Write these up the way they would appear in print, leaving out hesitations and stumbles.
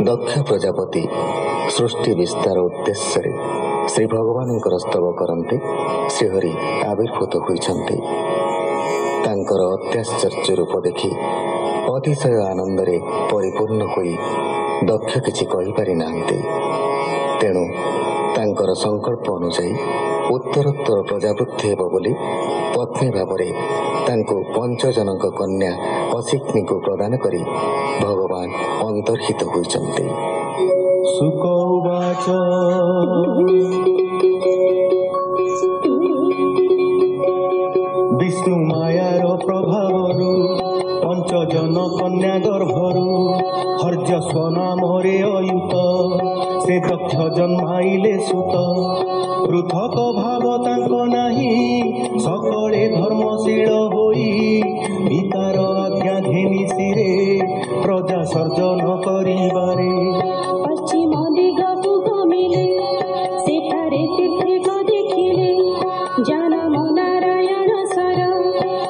दक्ष प्रजापति सृष्टि विस्तार उद्देश्य श्री भगवान स्तव करते श्रीहरि आविर्भूत होइछन्ति। तांकर अत्याश्चर्य रूप देखि अतिशय आनंद परिपूर्ण होई दक्ष किछि कहि पारि नाहंति। तेणु तांकर संकल्प अनुसायी उत्तरोत्तर प्रजावृद्धि हेब बोली पत्नी भावरे तांको 5 जनक कन्या असिग्नि को प्रदान करी भगवान अंतर्हित होइछन्ति। शुक उवाच विष्णु मायार प्रभावरु 5 जन कन्या गर्भरु हर्यस्व नामरे अयुत से दक्ष जन्माइले सुत। पृथक भाव तांक नाही सकळे धर्मशील होई पितार आज्ञा घेनी सिरे प्रजा सर्जन करिबारे। पश्चिम दिगकु गमिले सेठारे तीर्थ देखिले जनम नारायण सर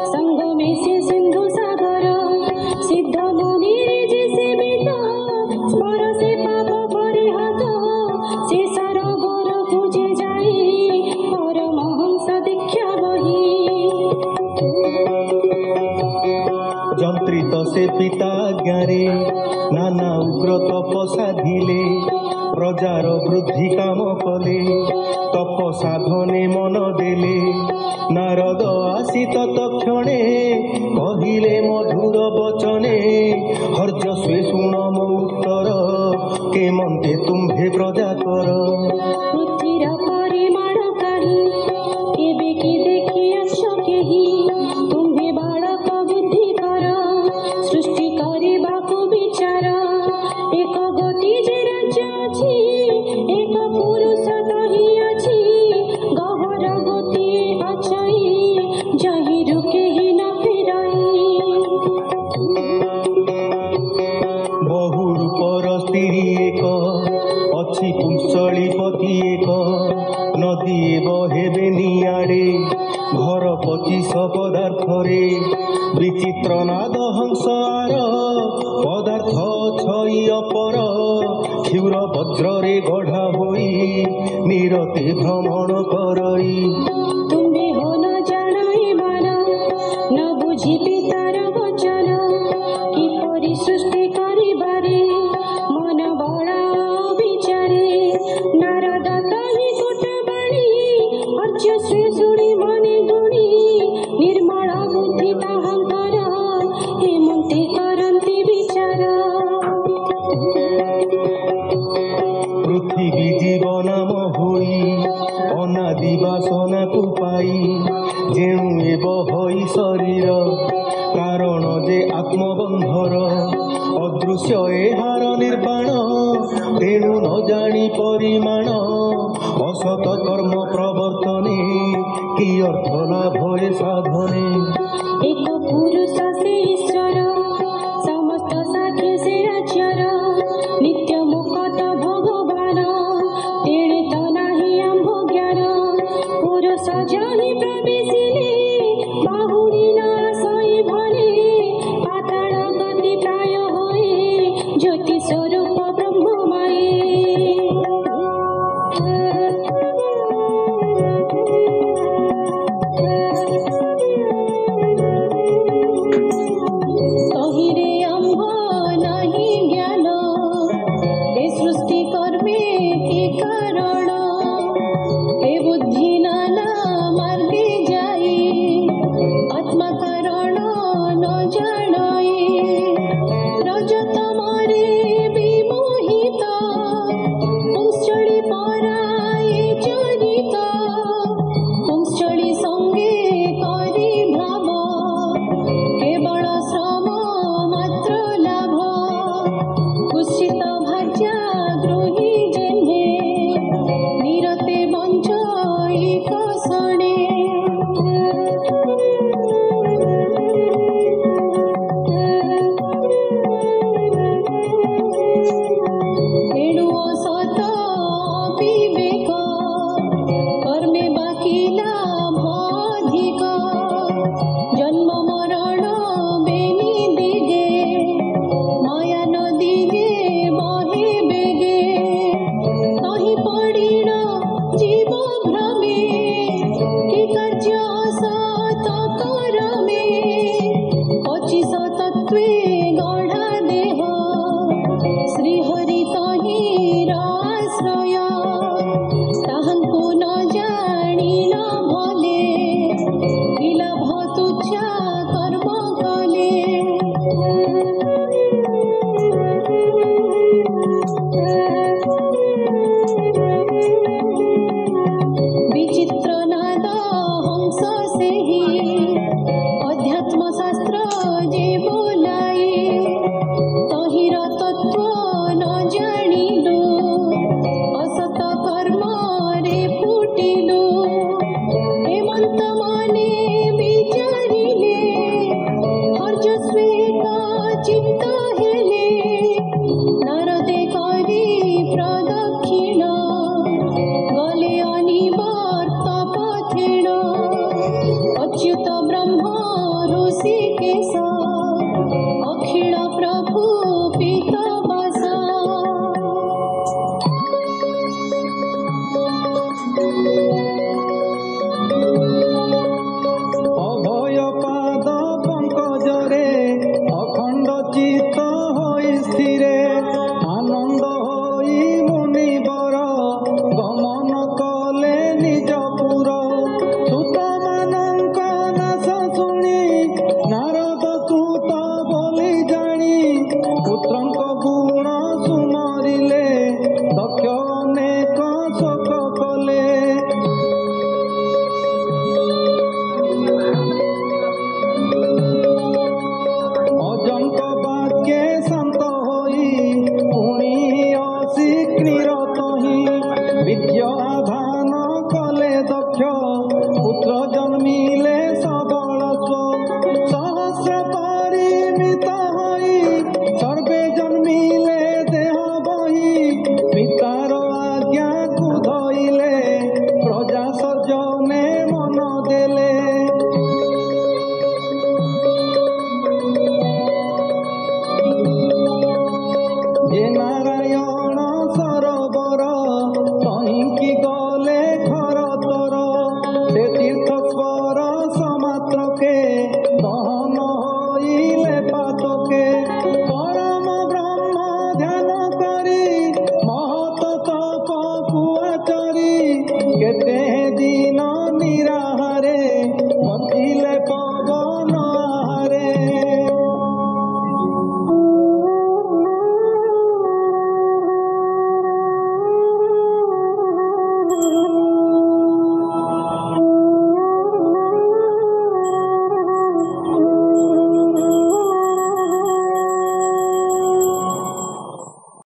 संगमे से सिंधु सागर सिद्ध मुनि ऋषि सेवित स्मर से पाप परिहत से सरोवर पूजे जाई परमहंस दीक्षा बही। जंत्रित से पिता ज्ञारे नाना उग्र तप साधिले प्रजार वृद्धि काम कले तप साधने मन देले। नारद आसी तत्क्षणे कहिले मधुर वचने हर्यस्वे शुण मो उत्तर केमन्ते तुम्भे प्रजा कर। पृथ्वीर परिमाण काही केबे कि देखि केही तुम्भे बालक बुद्धि कर सृष्टि करिबाकु विचार। एक गति जे राज्य अछि एक पुरुष तहि अछि गहर गति अछि जहि रुकेहि न फिराई। बहु रूपर स्त्री एक अछि कुशलीपति एक नदी बहेबे निआड़े घर 25 पदार्थ रे विचित्र नाद हंसार पदार्थ छई अपर क्षुर वज्र रे गढ़ा होई निरते भ्रमण करई। तुम्भे हो न जानाई मन न बुझी पितार वचन किपरि सृष्टि करिबारे मन बड़ा विचारे। नारद तहि कुटबाणी अर्चस्वे शुणी मने गुणी निर्मल बुद्धि ताहांकर हेमन्ते करन्ति विचार। पृथ्वी जीवनाम होई अनादि बासना को पाई जेणु एव होई शरीर कारण जे आत्मबंधर अदृश्य एहार निर्वाण तेणु न जानी परिमाण असत कर्म प्रवर्तने कि अर्थ लाभ साधने। एक